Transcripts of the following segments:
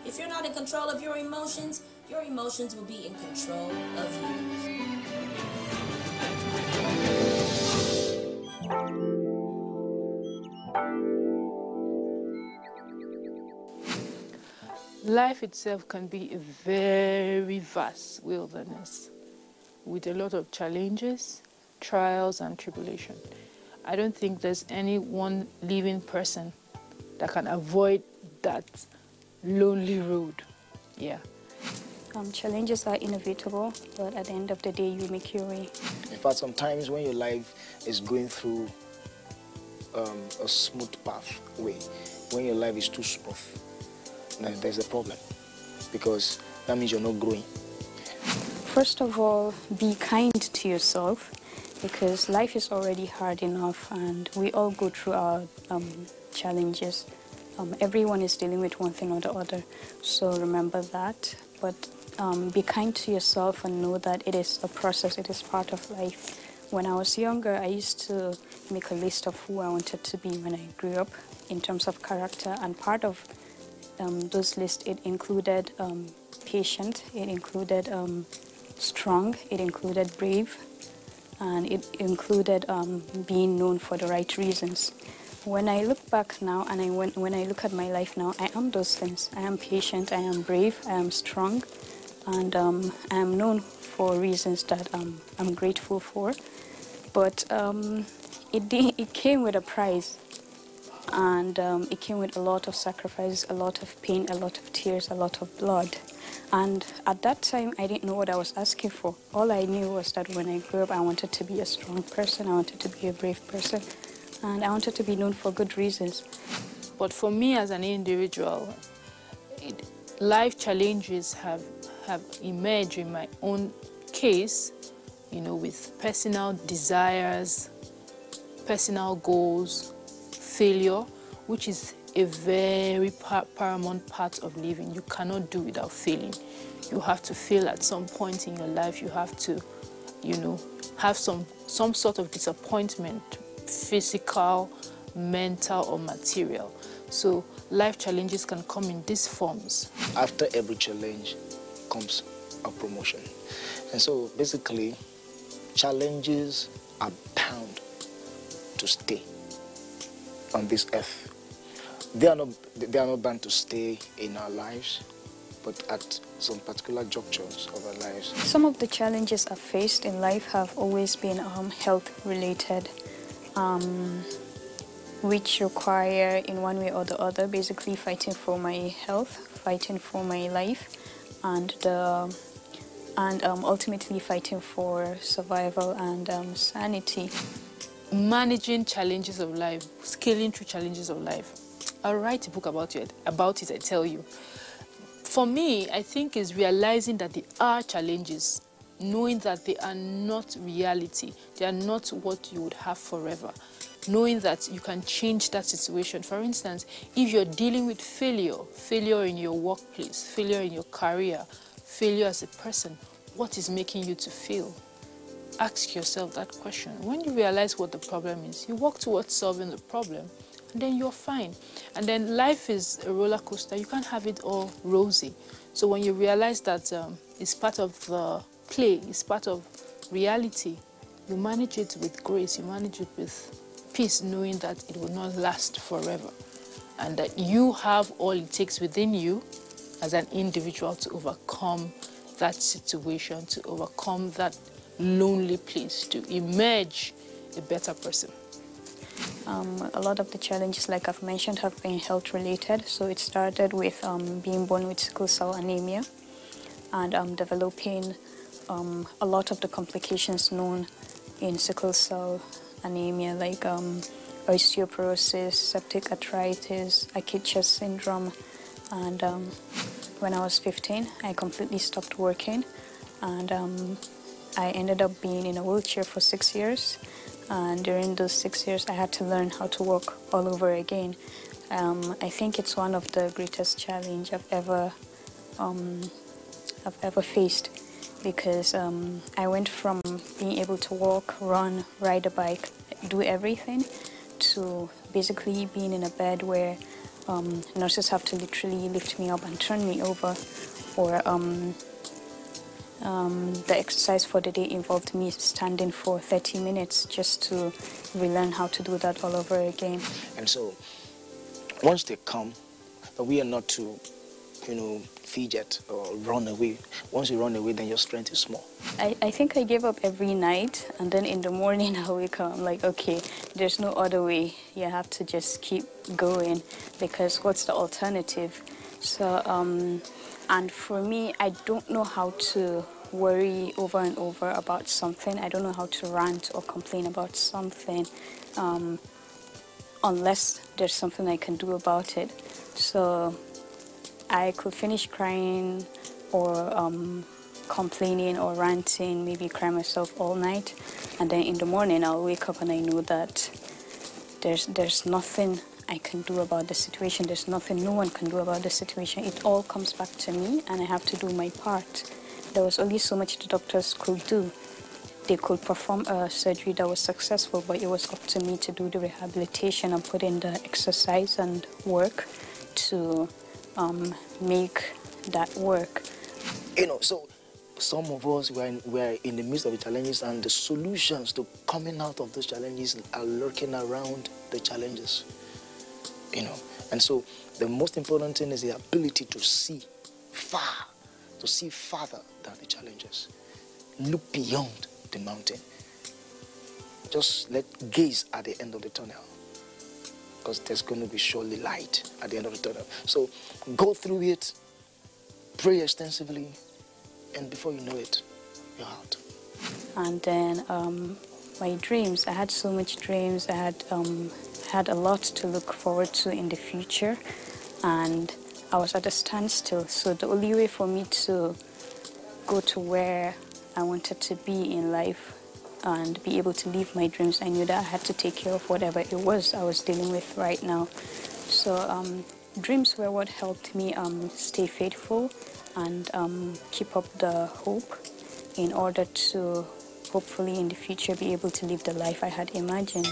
If you're not in control of your emotions will be in control of you. Life itself can be a very vast wilderness with a lot of challenges, trials, and tribulation. I don't think there's any one living person that can avoid that lonely road. Yeah. Challenges are inevitable, but at the end of the day, you make your way. In fact, sometimes when your life is going through a smooth pathway, when your life is too smooth, then there's a problem, because that means you're not growing. First of all, be kind to yourself, because life is already hard enough and we all go through our challenges. Everyone is dealing with one thing or the other, so remember that. But be kind to yourself and know that it is a process, it is part of life. When I was younger, I used to make a list of who I wanted to be when I grew up in terms of character, and part of those lists, it included patient, it included strong, it included brave, and it included being known for the right reasons. When I look back now and when I look at my life now, I am those things. I am patient, I am brave, I am strong, and I am known for reasons that I'm grateful for. But it came with a price, and it came with a lot of sacrifices, a lot of pain, a lot of tears, a lot of blood. And at that time, I didn't know what I was asking for. All I knew was that when I grew up, I wanted to be a strong person, I wanted to be a brave person, and I wanted to be known for good reasons. But for me as an individual, life challenges have emerged in my own case, you know, with personal desires, personal goals, failure, which is a very paramount part of living. You cannot do without failing. You have to fail at some point in your life. You have to, you know, have some sort of disappointment, physical, mental, or material. So life challenges can come in these forms. After every challenge comes a promotion. And so basically, challenges are bound to stay on this earth. They are not bound to stay in our lives, but at some particular junctures of our lives. Some of the challenges I've faced in life have always been health related, which require in one way or the other basically fighting for my health, fighting for my life, and ultimately fighting for survival and sanity. Managing challenges of life, scaling through challenges of life. I'll write a book about it, I tell you. For me, I think is realizing that there are challenges, knowing that they are not reality, they are not what you would have forever, knowing that you can change that situation. For instance, if you're dealing with failure in your workplace, failure in your career, failure as a person, what is making you to fail? Ask yourself that question. When you realize what the problem is, you work towards solving the problem, and then you're fine. And then life is a roller coaster. You can't have it all rosy. So when you realize that it's part of the play, it's part of reality, you manage it with grace, you manage it with peace, knowing that it will not last forever, and that you have all it takes within you as an individual to overcome that situation, to overcome that lonely place, to emerge a better person. A lot of the challenges, like I've mentioned, have been health related. So it started with being born with sickle cell anemia and developing a lot of the complications known in sickle cell anemia, like osteoporosis, septic arthritis, acute chest syndrome. And when I was 15, I completely stopped working, and I ended up being in a wheelchair for 6 years. And during those 6 years, I had to learn how to walk all over again. I think it's one of the greatest challenges I've ever faced, because I went from being able to walk, run, ride a bike, do everything, to basically being in a bed where nurses have to literally lift me up and turn me over, or the exercise for the day involved me standing for 30 minutes just to relearn how to do that all over again. And so, once they come, we are not to, fidget or run away. Once you run away, then your strength is small. I think I gave up every night, and then in the morning I wake up, I'm like, okay, there's no other way. You have to just keep going, because what's the alternative? So, and for me, I don't know how to worry over and over about something. I don't know how to rant or complain about something unless there's something I can do about it. So I could finish crying or complaining or ranting, maybe cry myself all night, and then in the morning I'll wake up and I know that there's nothing I can do about the situation. There's nothing no one can do about the situation. It all comes back to me, and I have to do my part. There was only so much the doctors could do. They could perform a surgery that was successful, but it was up to me to do the rehabilitation and put in the exercise and work to make that work. So some of us, we're in the midst of the challenges, and the solutions to coming out of those challenges are lurking around the challenges. And so the most important thing is the ability to see far, to see farther than the challenges. Look beyond the mountain. Just gaze at the end of the tunnel, because there's going to be surely light at the end of the tunnel. So go through it, pray extensively, and before you know it, you're out. And then my dreams, I had so much dreams. I had a lot to look forward to in the future, and I was at a standstill. So the only way for me to go to where I wanted to be in life and be able to live my dreams, I knew that I had to take care of whatever it was I was dealing with right now. So dreams were what helped me stay faithful and keep up the hope in order to hopefully in the future be able to live the life I had imagined.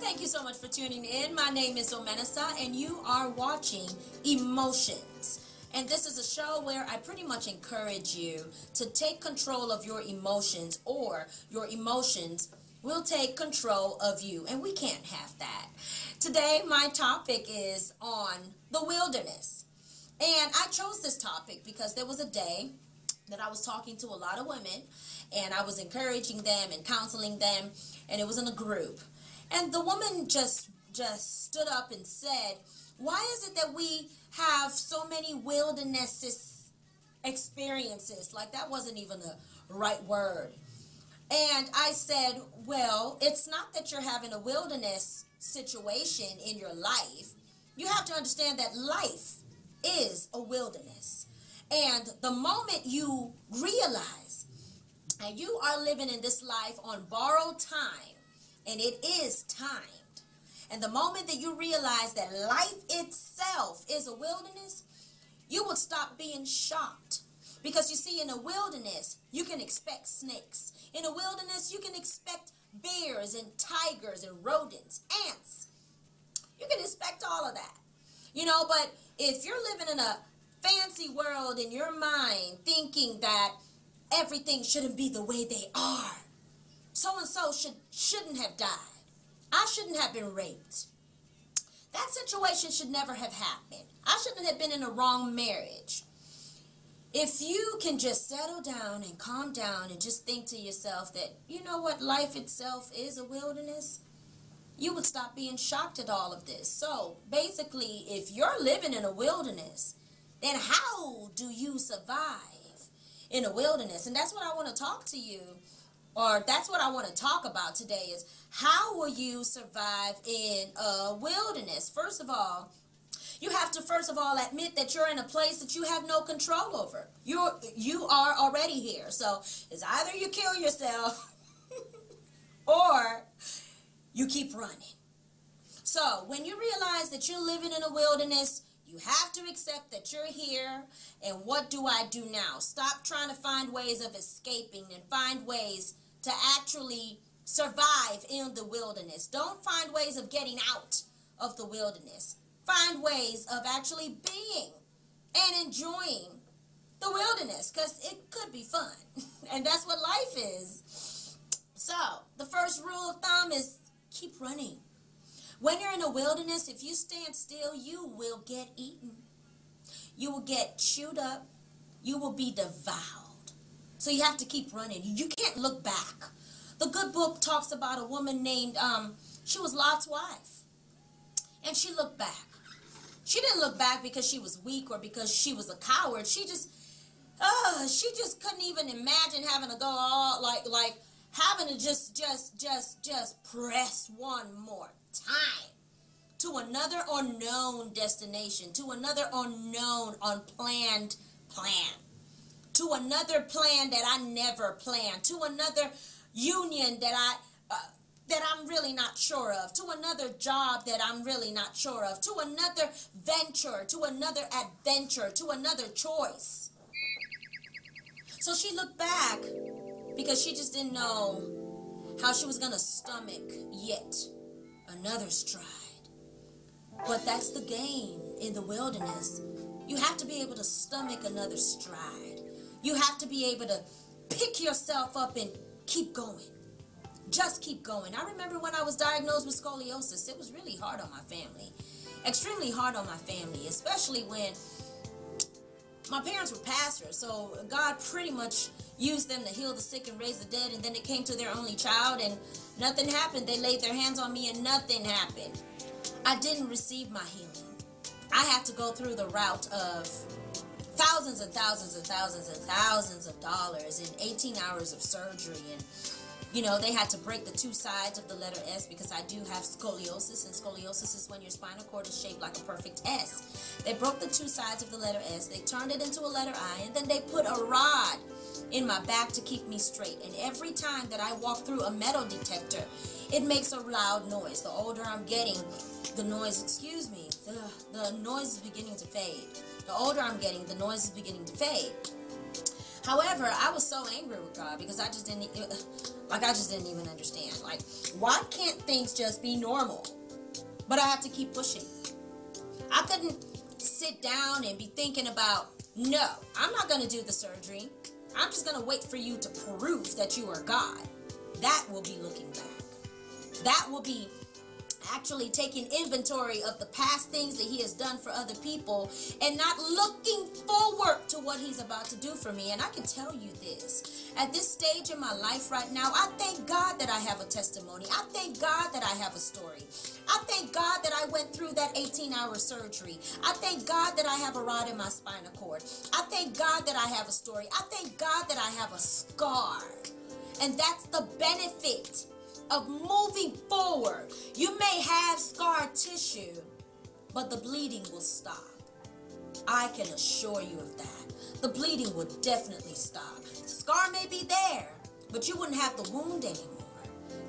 Thank you so much for tuning in. My name is Omenesa, and you are watching Emotions. And this is a show where I pretty much encourage you to take control of your emotions, or your emotions will take control of you. And we can't have that. Today, my topic is on the wilderness. And I chose this topic because there was a day that I was talking to a lot of women, and I was encouraging them and counseling them, and it was in a group. And the woman just stood up and said, why is it that we have so many wilderness experiences? Like, that wasn't even the right word. And I said, well, it's not that you're having a wilderness situation in your life. You have to understand that life is a wilderness. And the moment you realize that you are living in this life on borrowed time, and it is timed, and the moment that you realize that life itself is a wilderness, you will stop being shocked. Because you see, in a wilderness, you can expect snakes. In a wilderness, you can expect bears and tigers and rodents, ants. You can expect all of that. But if you're living in a fancy world in your mind, thinking that everything shouldn't be the way they are, so-and-so shouldn't have died, I shouldn't have been raped, that situation should never have happened, I shouldn't have been in a wrong marriage. If you can just settle down and calm down and just think to yourself that, you know what, life itself is a wilderness, you would stop being shocked at all of this. So basically, if you're living in a wilderness, then how do you survive in a wilderness? And that's what I want to talk to you, or that's what I want to talk about today, is how will you survive in a wilderness? First of all, you have to admit that you're in a place that you have no control over. You are already here. So it's either you kill yourself or you keep running. So when you realize that you're living in a wilderness, You have to accept that you're here, and what do I do now? Stop trying to find ways of escaping and find ways to actually survive in the wilderness. Don't find ways of getting out of the wilderness. Find ways of actually being and enjoying the wilderness, because it could be fun. And that's what life is. So, the first rule of thumb is keep running. When you're in a wilderness, if you stand still, you will get eaten. You will get chewed up. You will be devoured. So you have to keep running. You can't look back. The good book talks about a woman named, she was Lot's wife. And she looked back. She didn't look back because she was weak or because she was a coward. She just couldn't even imagine having to go all, like having to just press one more time to another unknown destination, to another unknown, unplanned plan, to another plan that I never planned, to another union that I'm really not sure of, to another job that I'm really not sure of, to another venture, to another adventure, to another choice. So she looked back because she just didn't know how she was going to stomach yet another stride. But that's the game in the wilderness. You have to be able to stomach another stride. You have to be able to pick yourself up and keep going. Just keep going. I remember when I was diagnosed with scoliosis, it was really hard on my family. Extremely hard on my family, especially when my parents were pastors, so God pretty much used them to heal the sick and raise the dead, and then it came to their only child, and nothing happened. They laid their hands on me, and nothing happened. I didn't receive my healing. I had to go through the route of thousands and thousands and thousands and thousands of dollars and 18 hours of surgery, and you know, they had to break the two sides of the letter S because I do have scoliosis, and scoliosis is when your spinal cord is shaped like a perfect S. They broke the two sides of the letter S, they turned it into a letter I, and then they put a rod in my back to keep me straight. And every time that I walk through a metal detector, it makes a loud noise. The older I'm getting, the noise, the noise is beginning to fade. The older I'm getting, the noise is beginning to fade. However, I was so angry with God because I just didn't even understand. Like, why can't things just be normal? But I had to keep pushing. I couldn't sit down and be thinking about, no, I'm not going to do the surgery. I'm just going to wait for you to prove that you are God. That will be looking back. That will be actually taking inventory of the past things that he has done for other people and not looking forward to what he's about to do for me. And I can tell you this, at this stage in my life right now, I thank God that I have a testimony. I thank God that I have a story. I thank God that I went through that 18-hour surgery. I thank God that I have a rod in my spinal cord. I thank God that I have a story. I thank God that I have a scar. And that's the benefit of moving forward. You may have scar tissue, but the bleeding will stop. I can assure you of that. The bleeding will definitely stop. The scar may be there, but you wouldn't have the wound anymore.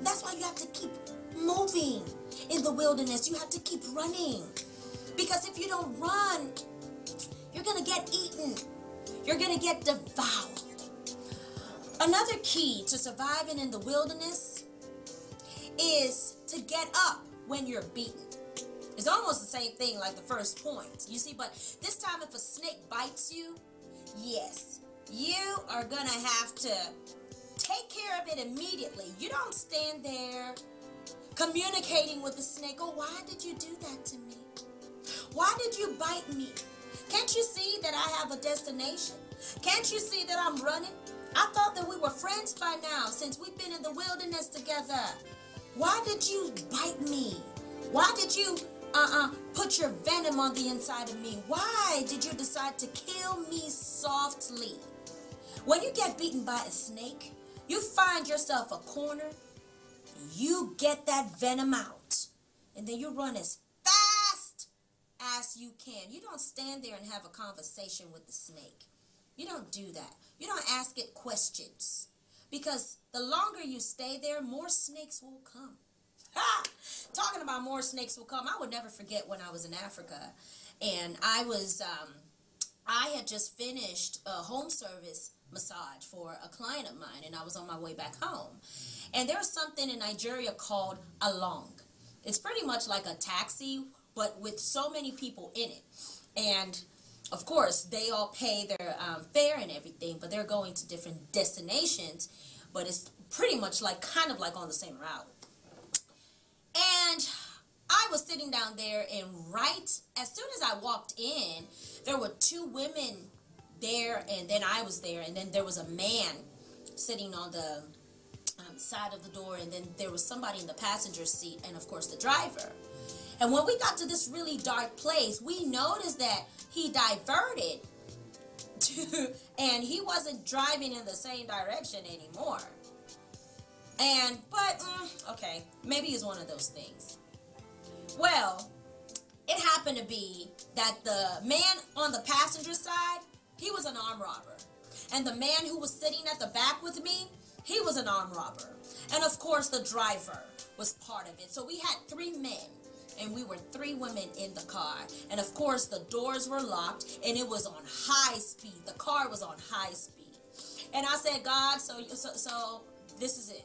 That's why you have to keep moving in the wilderness. You have to keep running. Because if you don't run, you're going to get eaten. You're going to get devoured. Another key to surviving in the wilderness is to get up when you're beaten. It's almost the same thing like the first point, you see, but this time if a snake bites you, yes, you are gonna have to take care of it immediately. You don't stand there communicating with the snake. Oh, why did you do that to me? Why did you bite me? Can't you see that I have a destination? Can't you see that I'm running? I thought that we were friends by now since we've been in the wilderness together. Why did you bite me? Why did you put your venom on the inside of me? Why did you decide to kill me softly? When you get beaten by a snake, you find yourself a corner, and you get that venom out, and then you run as fast as you can. You don't stand there and have a conversation with the snake. You don't do that. You don't ask it questions. Because the longer you stay there, more snakes will come. Talking about more snakes will come. I would never forget when I was in Africa. And I had just finished a home service massage for a client of mine, and I was on my way back home. And there's something in Nigeria called along. It's pretty much like a taxi, but with so many people in it. And of course, they all pay their fare and everything, but they're going to different destinations. But it's pretty much like, kind of like on the same route. And I was sitting down there, and right as soon as I walked in, there were two women there, and then I was there, and then there was a man sitting on the side of the door, and then there was somebody in the passenger seat, and of course the driver. And when we got to this really dark place, we noticed that he diverted and he wasn't driving in the same direction anymore. But okay, maybe it's one of those things. Well, it happened to be that the man on the passenger side, he was an armed robber. And the man who was sitting at the back with me, he was an armed robber. And of course, the driver was part of it. So we had 3 men, and we were 3 women in the car. And of course, the doors were locked, and it was on high speed. The car was on high speed. And I said, God, so this is it.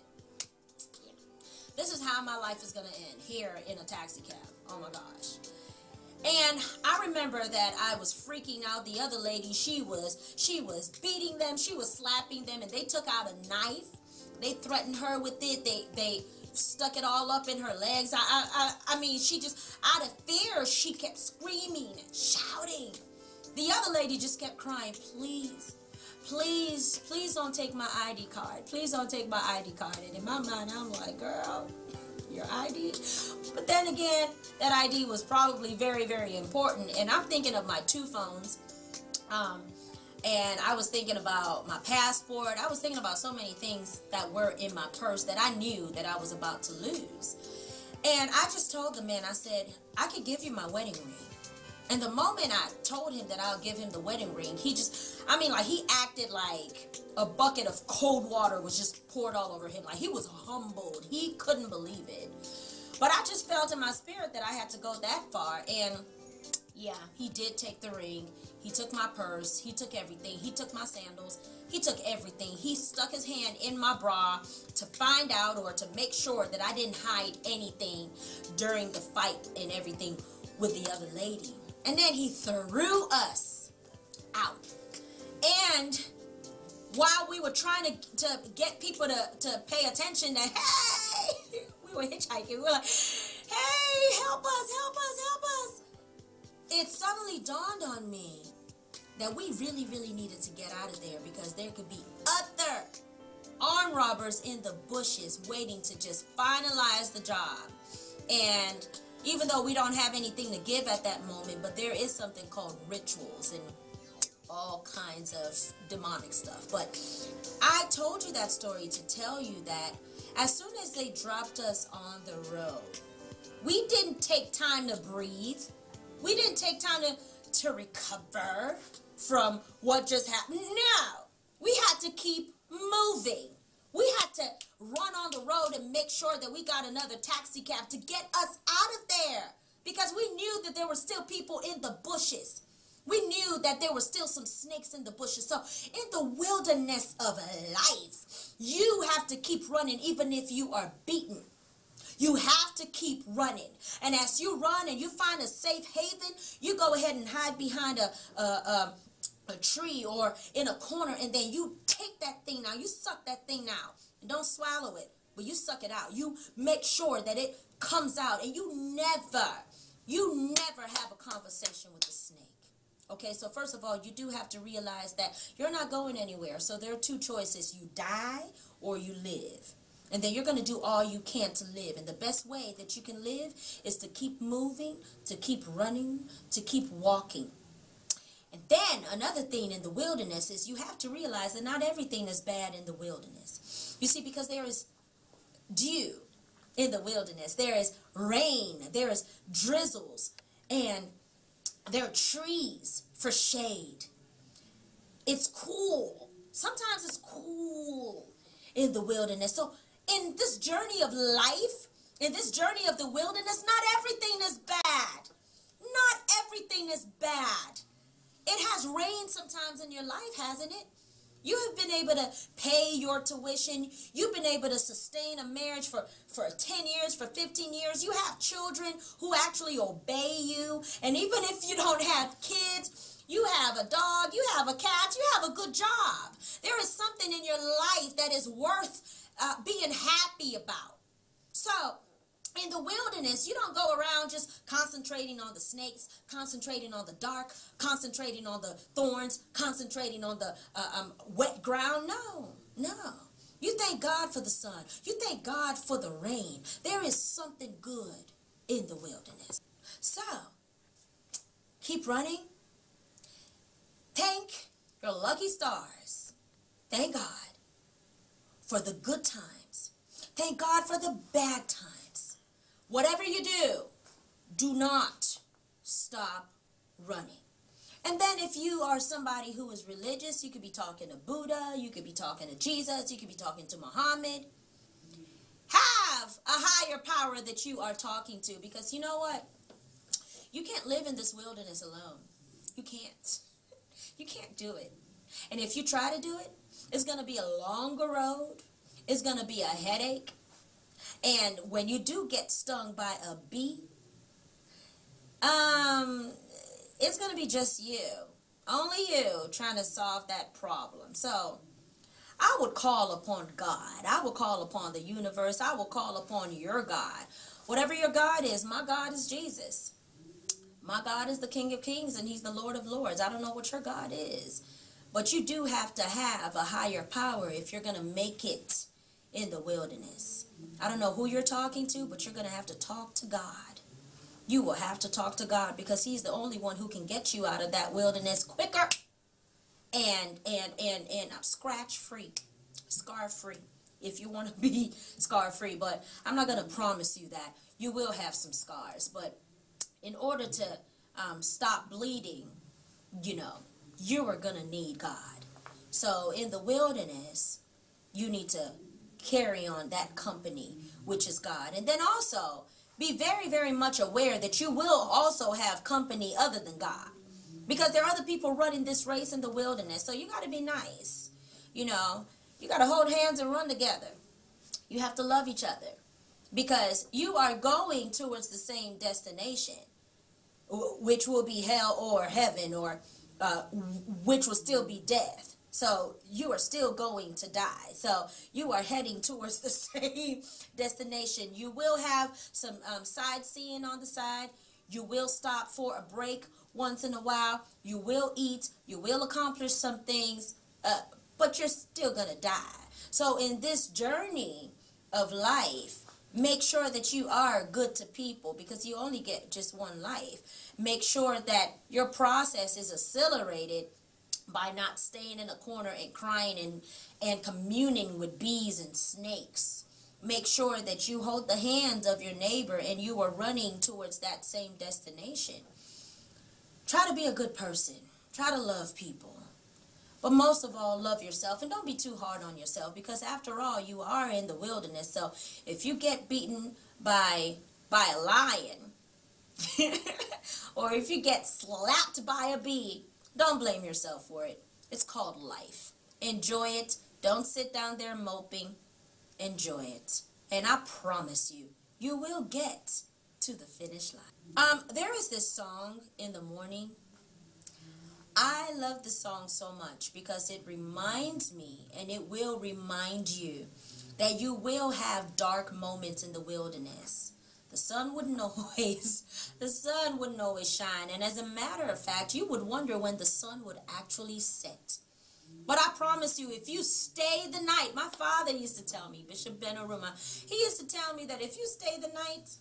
This is how my life is going to end, here in a taxi cab. Oh my gosh. And I remember that I was freaking out. The other lady, she was beating them, she was slapping them, and they took out a knife. They threatened her with it. They stuck it all up in her legs. I mean, she just, out of fear, she kept screaming and shouting. The other lady just kept crying, please, please, please don't take my ID card. Please don't take my ID card. And in my mind, I'm like, girl, your ID? But then again, that ID was probably very, very important. And I'm thinking of my 2 phones. And I was thinking about my passport. I was thinking about so many things that were in my purse that I knew that I was about to lose. And I just told the man, I said, I could give you my wedding ring. And the moment I told him that I'll give him the wedding ring, he just, I mean, like, he acted like a bucket of cold water was just poured all over him. Like, he was humbled. He couldn't believe it. But I just felt in my spirit that I had to go that far. And yeah, he did take the ring. He took my purse. He took everything. He took my sandals. He took everything. He stuck his hand in my bra to find out or to make sure that I didn't hide anything during the fight and everything with the other lady. And then he threw us out. And while we were trying to get people to pay attention that, hey, we were hitchhiking. We were like, hey, help us, help us, help us. It suddenly dawned on me that we really, really needed to get out of there because there could be other armed robbers in the bushes waiting to just finalize the job. And even though we don't have anything to give at that moment, but there is something called rituals and all kinds of demonic stuff. But I told you that story to tell you that as soon as they dropped us on the road, we didn't take time to breathe. We didn't take time to recover from what just happened. No, we had to keep moving. We had to run on the road and make sure that we got another taxi cab to get us out of there because we knew that there were still people in the bushes. We knew that there were still some snakes in the bushes. So in the wilderness of life, you have to keep running even if you are beaten. You have to keep running. And as you run and you find a safe haven, you go ahead and hide behind a tree or in a corner, and then you take that thing out. You suck that thing out. And don't swallow it, but you suck it out. You make sure that it comes out, and you never have a conversation with the snake. Okay, so first of all, you do have to realize that you're not going anywhere. So there are 2 choices. You die or you live. And then you're going to do all you can to live. And the best way that you can live is to keep moving, to keep running, to keep walking. And then another thing in the wilderness is you have to realize that not everything is bad in the wilderness. You see, because there is dew in the wilderness. There is rain. There is drizzles. And there are trees for shade. It's cool. Sometimes it's cool in the wilderness. So in this journey of life, in this journey of the wilderness, not everything is bad. Not everything is bad. It has rained sometimes in your life, hasn't it? You have been able to pay your tuition. You've been able to sustain a marriage for 10 years, for 15 years. You have children who actually obey you. And even if you don't have kids, you have a dog, you have a cat, you have a good job. There is something in your life that is worth being happy about. So, in the wilderness, you don't go around just concentrating on the snakes, concentrating on the dark, concentrating on the thorns, concentrating on the wet ground. No, no. You thank God for the sun. You thank God for the rain. There is something good in the wilderness. So, keep running. Thank your lucky stars. Thank God for the good times. Thank God for the bad times. Whatever you do not stop running. And then if you are somebody who is religious, you could be talking to Buddha, you could be talking to Jesus, you could be talking to Muhammad. Have a higher power that you are talking to, because you know what? You can't live in this wilderness alone. You can't. You can't do it. And if you try to do it, it's going to be a longer road. It's going to be a headache. And when you do get stung by a bee, it's going to be just you, only you, trying to solve that problem. So I would call upon God. I would call upon the universe. I will call upon your God. Whatever your God is, my God is Jesus. My God is the King of Kings, and he's the Lord of Lords. I don't know what your God is, but you do have to have a higher power if you're going to make it in the wilderness. I don't know who you're talking to, but you're going to have to talk to God. You will have to talk to God, because he's the only one who can get you out of that wilderness quicker and scratch free, scar free, if you want to be scar free. But I'm not going to promise you that. You will have some scars, but in order to stop bleeding, you are going to need God. So in the wilderness, you need to carry on that company, which is God. And then also be very, very much aware that you will also have company other than God, because there are other people running this race in the wilderness. So you got to be nice. You got to hold hands and run together. You have to love each other, because you are going towards the same destination, which will be hell or heaven, or which will still be death. So you are still going to die. So you are heading towards the same destination. You will have some sightseeing on the side. You will stop for a break once in a while. You will eat. You will accomplish some things, but you're still going to die. So in this journey of life, make sure that you are good to people, because you only get just one life. Make sure that your process is accelerated by not staying in a corner and crying and communing with bees and snakes. Make sure that you hold the hands of your neighbor and you are running towards that same destination. Try to be a good person. Try to love people. But most of all, love yourself, and don't be too hard on yourself, because after all, you are in the wilderness. So if you get beaten by a lion or if you get slapped by a bee, don't blame yourself for it. It's called life. Enjoy it. Don't sit down there moping. Enjoy it. And I promise you, you will get to the finish line. There is this song, In the Morning. I love this song so much because it reminds me, and it will remind you, that you will have dark moments in the wilderness. The sun wouldn't always shine. And as a matter of fact, you would wonder when the sun would actually set. But I promise you, if you stay the night, my father used to tell me, Bishop Ben Aruma, he used to tell me that if you stay the night,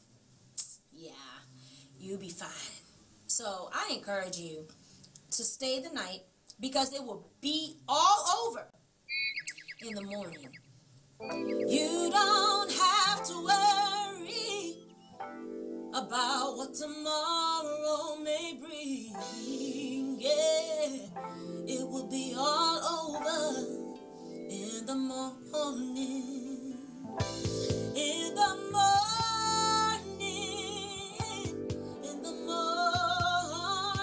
yeah, you'll be fine. So I encourage you to stay the night, because it will be all over in the morning. You don't have to worry about what tomorrow may bring. Yeah, it will be all over in the morning. In the morning. In the morning.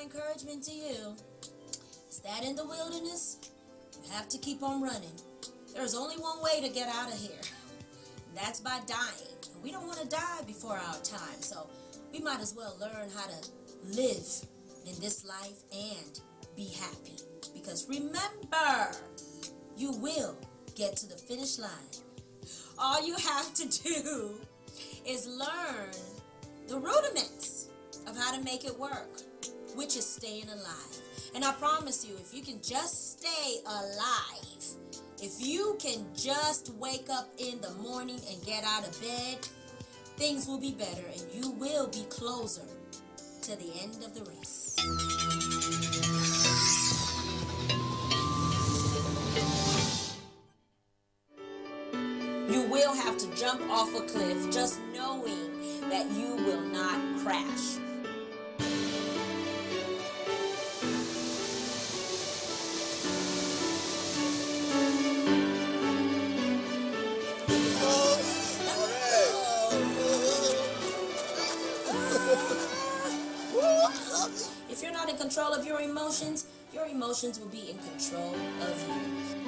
encouragement to you is that in the wilderness, you have to keep on running. There's only one way to get out of here, and that's by dying. And we don't want to die before our time, so we might as well learn how to live in this life and be happy. Because remember, you will get to the finish line. All you have to do is learn the rudiments of how to make it work, which is staying alive. And I promise you, if you can just stay alive, if you can just wake up in the morning and get out of bed, things will be better and you will be closer to the end of the race. You will have to jump off a cliff just knowing that you will not crash. If you're not in control of your emotions will be in control of you.